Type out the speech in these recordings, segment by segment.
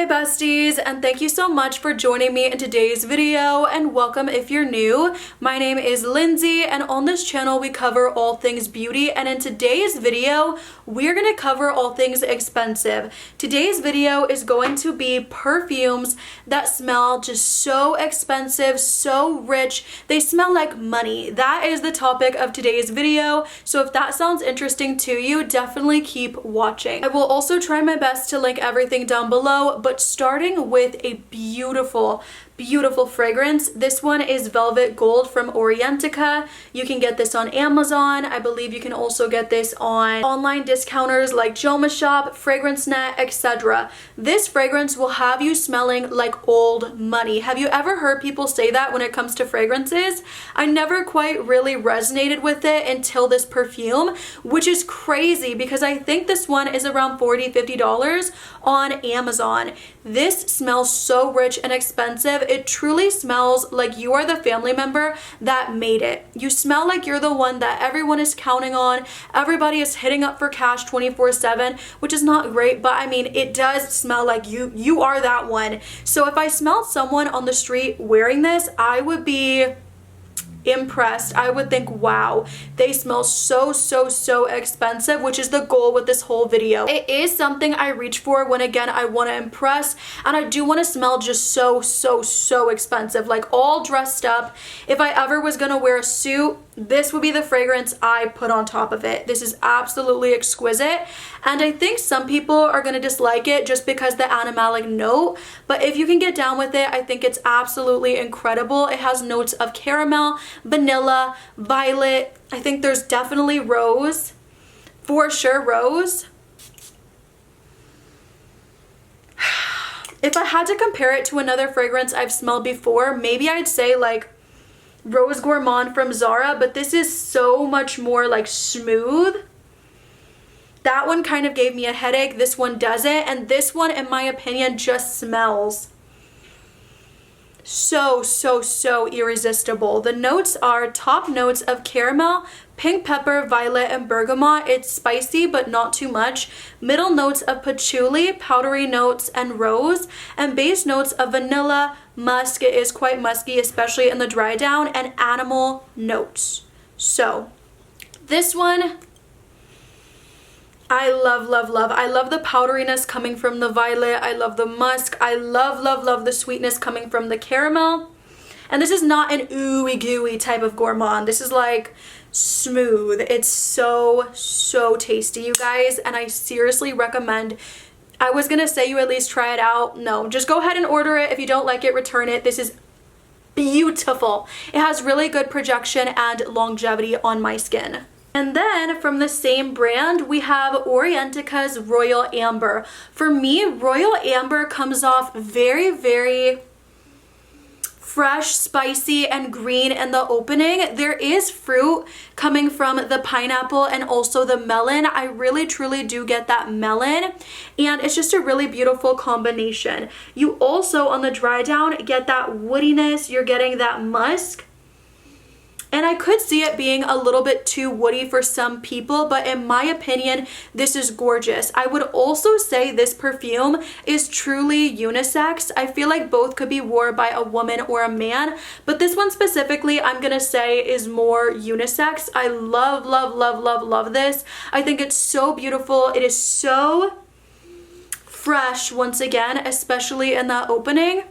Hey besties, and thank you so much for joining me in today's video, and welcome if you're new. My name is Lindsay, and on this channel we cover all things beauty, and in today's video we're going to cover all things expensive. Today's video is going to be perfumes that smell just so expensive, so rich. They smell like money. That is the topic of today's video, so if that sounds interesting to you, definitely keep watching. I will also try my best to link everything down below, but starting with a beautiful fragrance. This one is Velvet Gold from Orientica. You can get this on Amazon. I believe you can also get this on online discounters like Joma Shop, FragranceNet, etc. This fragrance will have you smelling like old money. Have you ever heard people say that when it comes to fragrances? I never quite really resonated with it until this perfume, which is crazy because I think this one is around $40-50 on Amazon. This smells so rich and expensive. It truly smells like you are the family member that made it. You smell like you're the one that everyone is counting on. Everybody is hitting up for cash 24/7, which is not great, but I mean, it does smell like you are that one. So if I smelled someone on the street wearing this, I would be impressed. I would think, wow, they smell so expensive, which is the goal with this whole video. It is something I reach for when, again, I want to impress, and I do want to smell just so expensive, like all dressed up. If I ever was gonna wear a suit, this would be the fragrance I put on top of it. This is absolutely exquisite, and I think some people are gonna dislike it just because the animalic note, but if you can get down with it, I think it's absolutely incredible. It has notes of caramel, vanilla, violet. I think there's definitely rose, for sure rose. If I had to compare it to another fragrance I've smelled before, maybe I'd say like Rose Gourmand from Zara, but this is so much more like smooth. That one kind of gave me a headache. This one doesn't, and this one, in my opinion, just smells so irresistible. The notes are top notes of caramel, pink pepper, violet, and bergamot. It's spicy but not too much. Middle notes of patchouli, powdery notes, and rose, and base notes of vanilla, musk. It is quite musky, especially in the dry down, and animal notes. So this one I love. I love the powderiness coming from the violet. I love the musk. I love the sweetness coming from the caramel. And this is not an ooey gooey type of gourmand. This is like smooth. It's so tasty, you guys, and I seriously recommend. I was gonna say you at least try it out. No, just go ahead and order it. If you don't like it, return it. This is beautiful. It has really good projection and longevity on my skin. And then from the same brand, we have Orientica's Royal Amber. For me, Royal Amber comes off very fresh, spicy, and green in the opening. There is fruit coming from the pineapple and also the melon. I really truly do get that melon, and it's just a really beautiful combination. You also, on the dry down, get that woodiness. You're getting that musk. And I could see it being a little bit too woody for some people, but in my opinion, this is gorgeous. I would also say this perfume is truly unisex. I feel like both could be worn by a woman or a man, but this one specifically, I'm gonna say, is more unisex. I love this. I think it's so beautiful. It is so fresh, once again, especially in that opening.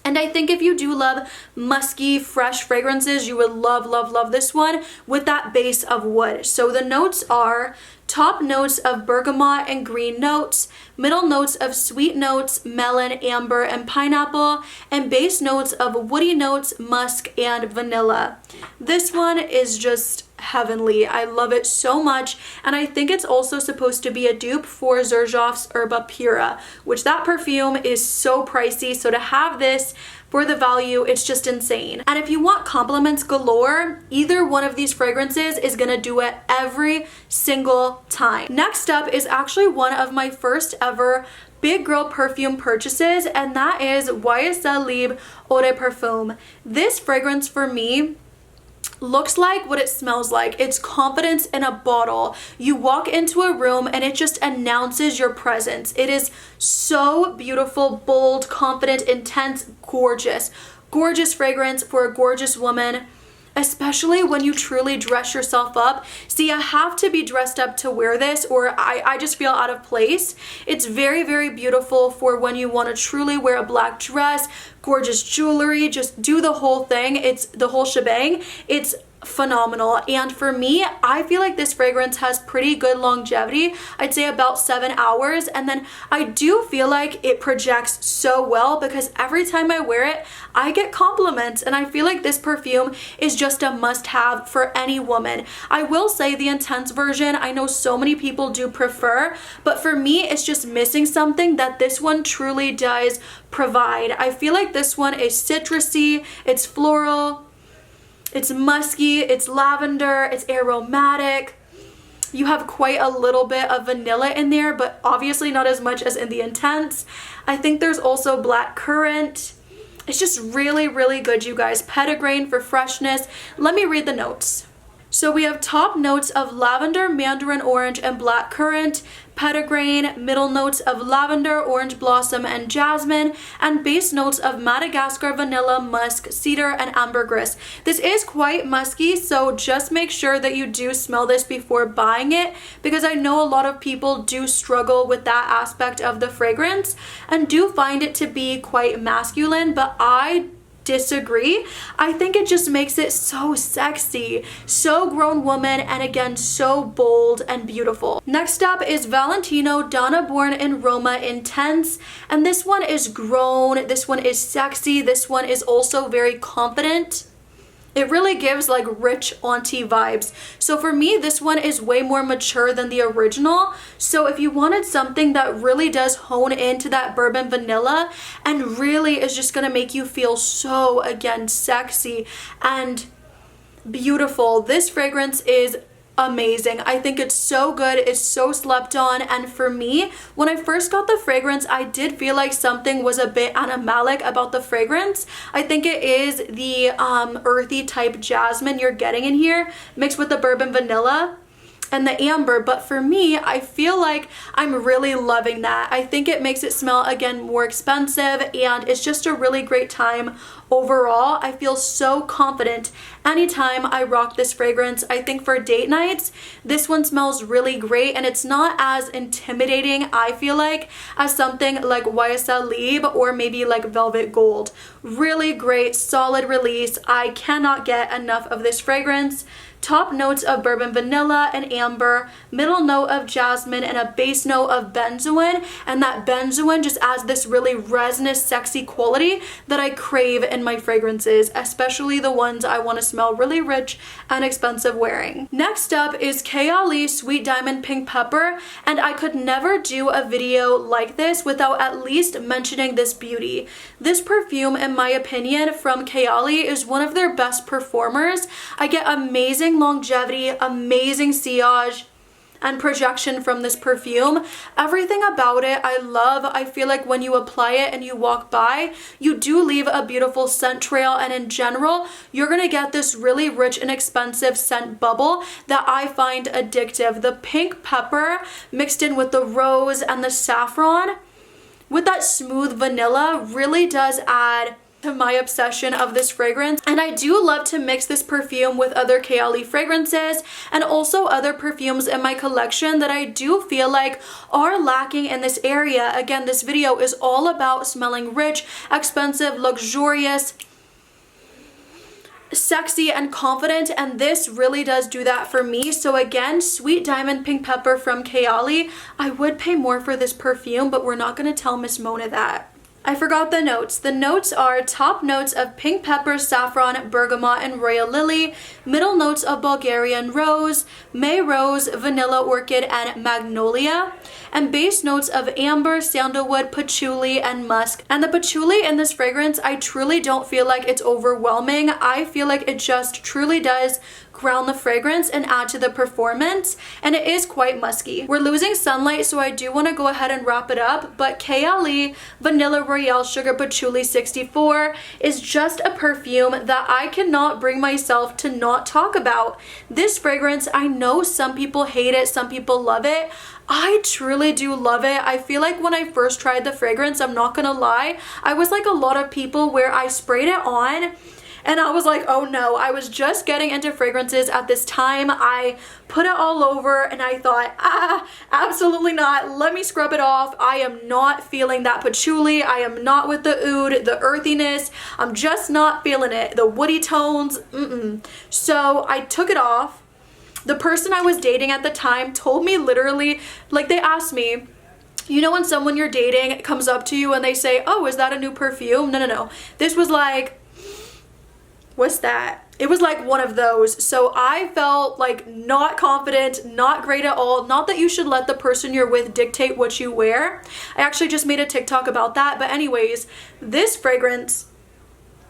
And I think if you do love musky, fresh fragrances, you would love this one with that base of wood. So the notes are top notes of bergamot and green notes, middle notes of sweet notes, melon, amber, and pineapple, and base notes of woody notes, musk, and vanilla. This one is just heavenly. I love it so much, and I think it's also supposed to be a dupe for Xerjoff's Herba Pura, which that perfume is so pricey, so to have this for the value, it's just insane. And if you want compliments galore, either one of these fragrances is gonna do it every single time. Next up is actually one of my first ever big girl perfume purchases, and that is YSL Libre Eau de Parfum. This fragrance for me looks like what it smells like. It's confidence in a bottle. You walk into a room and it just announces your presence. It is so beautiful, bold, confident, intense, gorgeous. Gorgeous fragrance for a gorgeous woman, especially when you truly dress yourself up. See, I have to be dressed up to wear this, or I just feel out of place. It's very, very beautiful for when you want to truly wear a black dress, gorgeous jewelry, just do the whole thing. It's the whole shebang. It's phenomenal. And for me, I feel like this fragrance has pretty good longevity. I'd say about 7 hours. And then I do feel like it projects so well because every time I wear it, I get compliments, and I feel like this perfume is just a must-have for any woman. I will say the intense version, I know so many people do prefer, but for me, it's just missing something that this one truly does provide. I feel like this one is citrusy, it's floral, it's musky, it's lavender, it's aromatic. You have quite a little bit of vanilla in there, but obviously not as much as in the intense. I think there's also black currant. It's just really, really good, you guys. Petitgrain for freshness. Let me read the notes. So we have top notes of lavender, mandarin orange, and black currant, petitgrain, middle notes of lavender, orange blossom, and jasmine, and base notes of Madagascar, vanilla, musk, cedar, and ambergris. This is quite musky, so just make sure that you do smell this before buying it, because I know a lot of people do struggle with that aspect of the fragrance and do find it to be quite masculine, but I disagree. I think it just makes it so sexy, so grown woman, and again, so bold and beautiful. Next up is Valentino Donna Born in Roma Intense, and this one is grown, this one is sexy, this one is also very confident. It really gives like rich auntie vibes. So for me, this one is way more mature than the original. So if you wanted something that really does hone into that bourbon vanilla and really is just gonna make you feel so, again, sexy and beautiful, this fragrance is amazing. I think it's so good, it's so slept on, and for me, when I first got the fragrance, I did feel like something was a bit animalic about the fragrance. I think it is the earthy type jasmine you're getting in here mixed with the bourbon vanilla and the amber, but for me, I feel like I'm really loving that. I think it makes it smell, again, more expensive, and it's just a really great time overall. I feel so confident anytime I rock this fragrance. I think for date nights, this one smells really great, and it's not as intimidating, I feel like, as something like YSL Libre or maybe like Velvet Gold. Really great, solid release. I cannot get enough of this fragrance. Top notes of bourbon vanilla and amber, middle note of jasmine, and a base note of benzoin, and that benzoin just adds this really resinous, sexy quality that I crave in my fragrances, especially the ones I want to smell really rich and expensive wearing. Next up is Kayali Sweet Diamond Pink Pepper, and I could never do a video like this without at least mentioning this beauty. This perfume, in my opinion, from Kayali is one of their best performers. I get amazing longevity, amazing sillage, and projection from this perfume. Everything about it I love. I feel like when you apply it and you walk by, you do leave a beautiful scent trail, and in general, you're gonna get this really rich and expensive scent bubble that I find addictive. The pink pepper mixed in with the rose and the saffron with that smooth vanilla really does add to my obsession of this fragrance. And I do love to mix this perfume with other Kayali fragrances and also other perfumes in my collection that I do feel like are lacking in this area. Again, this video is all about smelling rich, expensive, luxurious, sexy, and confident, and this really does do that for me. So again, Sweet Diamond Pink Pepper from Kayali. I would pay more for this perfume, but we're not going to tell Miss Mona that. I forgot the notes. The notes are top notes of pink pepper, saffron, bergamot, and royal lily, middle notes of Bulgarian rose, May rose, vanilla orchid, and magnolia, and base notes of amber, sandalwood, patchouli, and musk. And the patchouli in this fragrance, I truly don't feel like it's overwhelming. I feel like it just truly does ground the fragrance and add to the performance, and it is quite musky. We're losing sunlight, so I do want to go ahead and wrap it up, but KLE Vanilla Royale Sugar Patchouli 64 is just a perfume that I cannot bring myself to not talk about. This fragrance, I know some people hate it, some people love it. I truly do love it. I feel like when I first tried the fragrance, I'm not gonna lie, I was like a lot of people where I sprayed it on and I was like, oh no, I was just getting into fragrances at this time. I put it all over and I thought, absolutely not. Let me scrub it off. I am not feeling that patchouli. I am not with the oud, the earthiness. I'm just not feeling it. The woody tones, So I took it off. The person I was dating at the time told me literally, like they asked me, you know when someone you're dating comes up to you and they say, oh, is that a new perfume? No. This was like, what's that? It was like one of those. So I felt like not confident, not great at all. Not that you should let the person you're with dictate what you wear. I actually just made a TikTok about that. But anyways, this fragrance,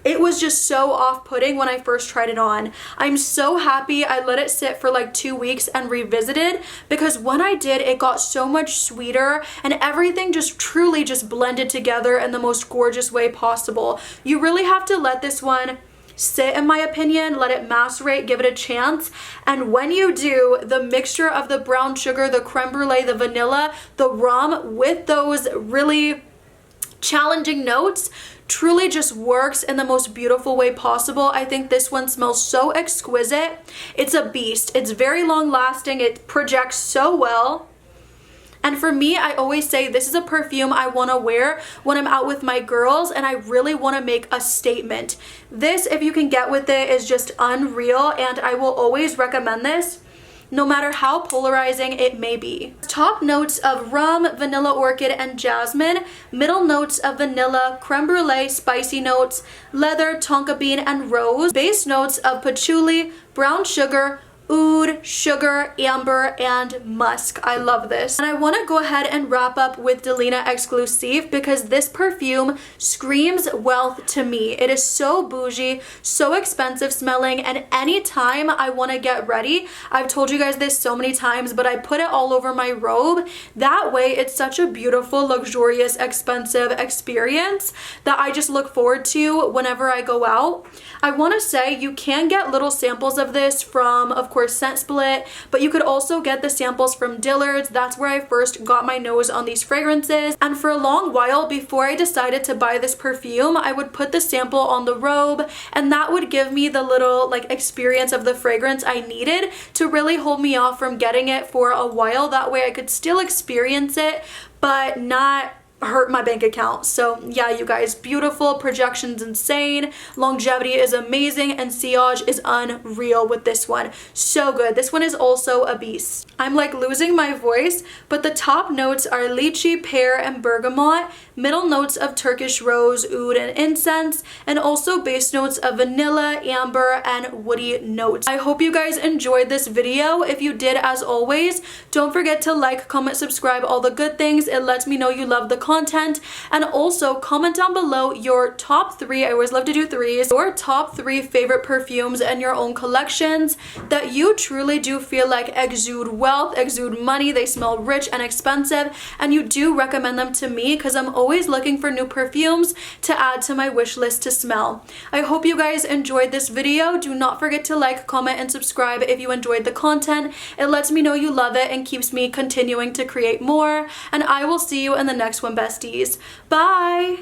it was just so off-putting when I first tried it on. I'm so happy I let it sit for like 2 weeks and revisited, because when I did, it got so much sweeter and everything just truly just blended together in the most gorgeous way possible. You really have to let this one sit, in my opinion, let it macerate, give it a chance. And when you do, the mixture of the brown sugar, the creme brulee, the vanilla, the rum with those really challenging notes truly just works in the most beautiful way possible. I think this one smells so exquisite. It's a beast. It's very long lasting. It projects so well. And for me, I always say this is a perfume I want to wear when I'm out with my girls and I really want to make a statement. This, if you can get with it, is just unreal, and I will always recommend this, no matter how polarizing it may be. Top notes of rum, vanilla orchid, and jasmine. Middle notes of vanilla, creme brulee, spicy notes, leather, tonka bean, and rose. Base notes of patchouli, brown sugar, oud, sugar, amber, and musk. I love this. And I want to go ahead and wrap up with Delina Exclusive because this perfume screams wealth to me. It is so bougie, so expensive smelling, and anytime I want to get ready, I've told you guys this so many times, but I put it all over my robe. That way it's such a beautiful, luxurious, expensive experience that I just look forward to whenever I go out. I want to say you can get little samples of this from, of course, Scent Split, but you could also get the samples from Dillard's. That's where I first got my nose on these fragrances. And for a long while before I decided to buy this perfume, I would put the sample on the robe, and that would give me the little like experience of the fragrance I needed to really hold me off from getting it for a while. That way I could still experience it, but not hurt my bank account. So yeah, you guys, beautiful, projection's insane, longevity is amazing, and sillage is unreal with this one. So good. This one is also a beast. I'm like losing my voice, but the top notes are lychee, pear, and bergamot, middle notes of Turkish rose, oud, and incense, and also base notes of vanilla, amber, and woody notes. I hope you guys enjoyed this video. If you did, as always, don't forget to like, comment, subscribe, all the good things. It lets me know you love the content. And also comment down below your top 3, I always love to do 3s, your top 3 favorite perfumes and your own collections that you truly do feel like exude wealth, exude money, they smell rich and expensive, and you do recommend them to me because I'm always looking for new perfumes to add to my wish list to smell. I hope you guys enjoyed this video. Do not forget to like, comment, and subscribe if you enjoyed the content. It lets me know you love it and keeps me continuing to create more, and I will see you in the next one, besties. Bye!